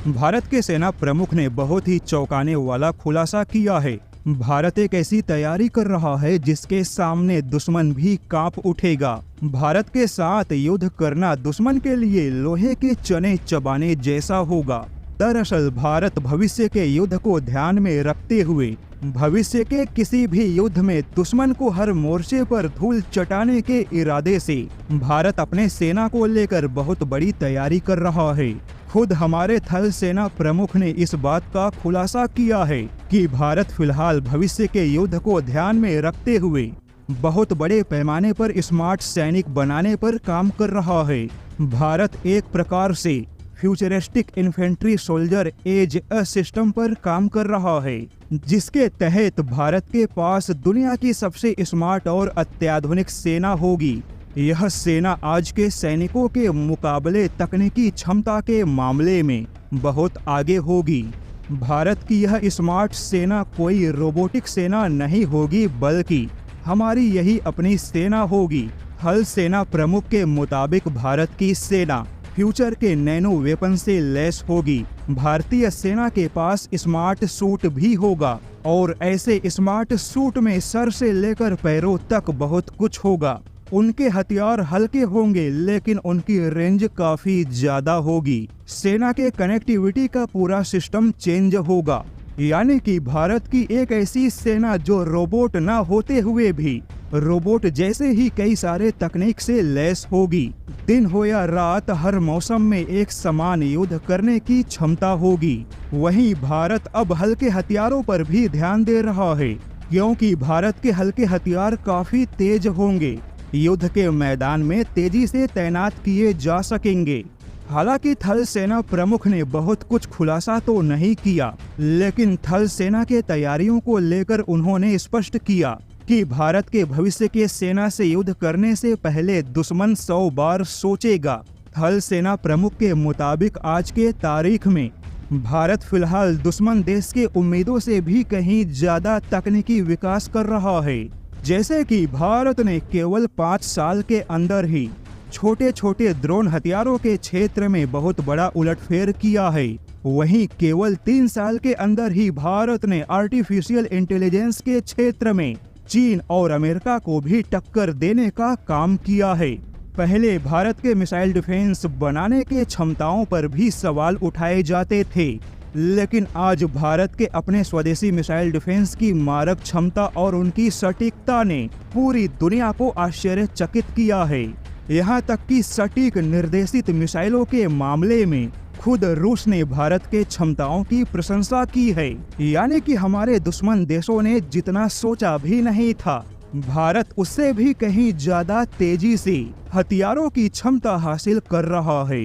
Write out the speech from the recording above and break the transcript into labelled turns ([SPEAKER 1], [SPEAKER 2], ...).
[SPEAKER 1] भारत के सेना प्रमुख ने बहुत ही चौंकाने वाला खुलासा किया है। भारत एक ऐसी तैयारी कर रहा है जिसके सामने दुश्मन भी कांप उठेगा। भारत के साथ युद्ध करना दुश्मन के लिए लोहे के चने चबाने जैसा होगा। दरअसल भारत भविष्य के युद्ध को ध्यान में रखते हुए भविष्य के किसी भी युद्ध में दुश्मन को हर मोर्चे पर धूल चटाने के इरादे से भारत अपने सेना को लेकर बहुत बड़ी तैयारी कर रहा है। खुद हमारे थल सेना प्रमुख ने इस बात का खुलासा किया है कि भारत फिलहाल भविष्य के युद्ध को ध्यान में रखते हुए बहुत बड़े पैमाने पर स्मार्ट सैनिक बनाने पर काम कर रहा है। भारत एक प्रकार से futuristic infantry soldier as a system पर काम कर रहा है, जिसके तहत भारत के पास दुनिया की सबसे स्मार्ट और अत्याधुनिक सेना होगी। यह सेना आज के सैनिकों के मुकाबले तकनीकी क्षमता के मामले में बहुत आगे होगी। भारत की यह स्मार्ट सेना कोई रोबोटिक सेना नहीं होगी, बल्कि हमारी यही अपनी सेना होगी। थल सेना प्रमुख के मुताबिक भारत की सेना फ्यूचर के नैनो वेपन से लैस होगी। भारतीय सेना के पास स्मार्ट सूट भी होगा और ऐसे स्मार्ट सूट में सर से लेकर पैरों तक बहुत कुछ होगा। उनके हथियार हल्के होंगे लेकिन उनकी रेंज काफी ज्यादा होगी। सेना के कनेक्टिविटी का पूरा सिस्टम चेंज होगा, यानी कि भारत की एक ऐसी सेना जो रोबोट न होते हुए भी रोबोट जैसे ही कई सारे तकनीक से लैस होगी। दिन हो या रात हर मौसम में एक समान युद्ध करने की क्षमता होगी। वहीं भारत अब हल्के हथियारों पर भी ध्यान दे रहा है, क्योंकि भारत के हल्के हथियार काफी तेज होंगे। युद्ध के मैदान में तेजी से तैनात किए जा सकेंगे। हालांकि थल सेना प्रमुख ने बहुत कुछ खुलासा तो नहीं किया, लेकिन थल सेना के तैयारियों को लेकर उन्होंने स्पष्ट किया कि भारत के भविष्य के सेना से युद्ध करने से पहले दुश्मन 100 बार सोचेगा। थल सेना प्रमुख के मुताबिक आज के तारीख में भारत फिलहाल दुश्मन देश के उम्मीदों से भी कहीं ज्यादा तकनीकी विकास कर रहा है। जैसे कि भारत ने केवल 5 साल के अंदर ही छोटे छोटे ड्रोन हथियारों के क्षेत्र में बहुत बड़ा उलटफेर किया है। वहीं केवल 3 साल के अंदर ही भारत ने आर्टिफिशियल इंटेलिजेंस के क्षेत्र में चीन और अमेरिका को भी टक्कर देने का काम किया है। पहले भारत के मिसाइल डिफेंस बनाने के क्षमताओं पर भी सवाल उठाए जाते थे, लेकिन आज भारत के अपने स्वदेशी मिसाइल डिफेंस की मारक क्षमता और उनकी सटीकता ने पूरी दुनिया को आश्चर्यचकित किया है। यहाँ तक कि सटीक निर्देशित मिसाइलों के मामले में खुद रूस ने भारत के क्षमताओं की प्रशंसा की है, यानी कि हमारे दुश्मन देशों ने जितना सोचा भी नहीं था, भारत उससे भी कहीं ज्यादा तेजी से हथियारों की क्षमता हासिल कर रहा है।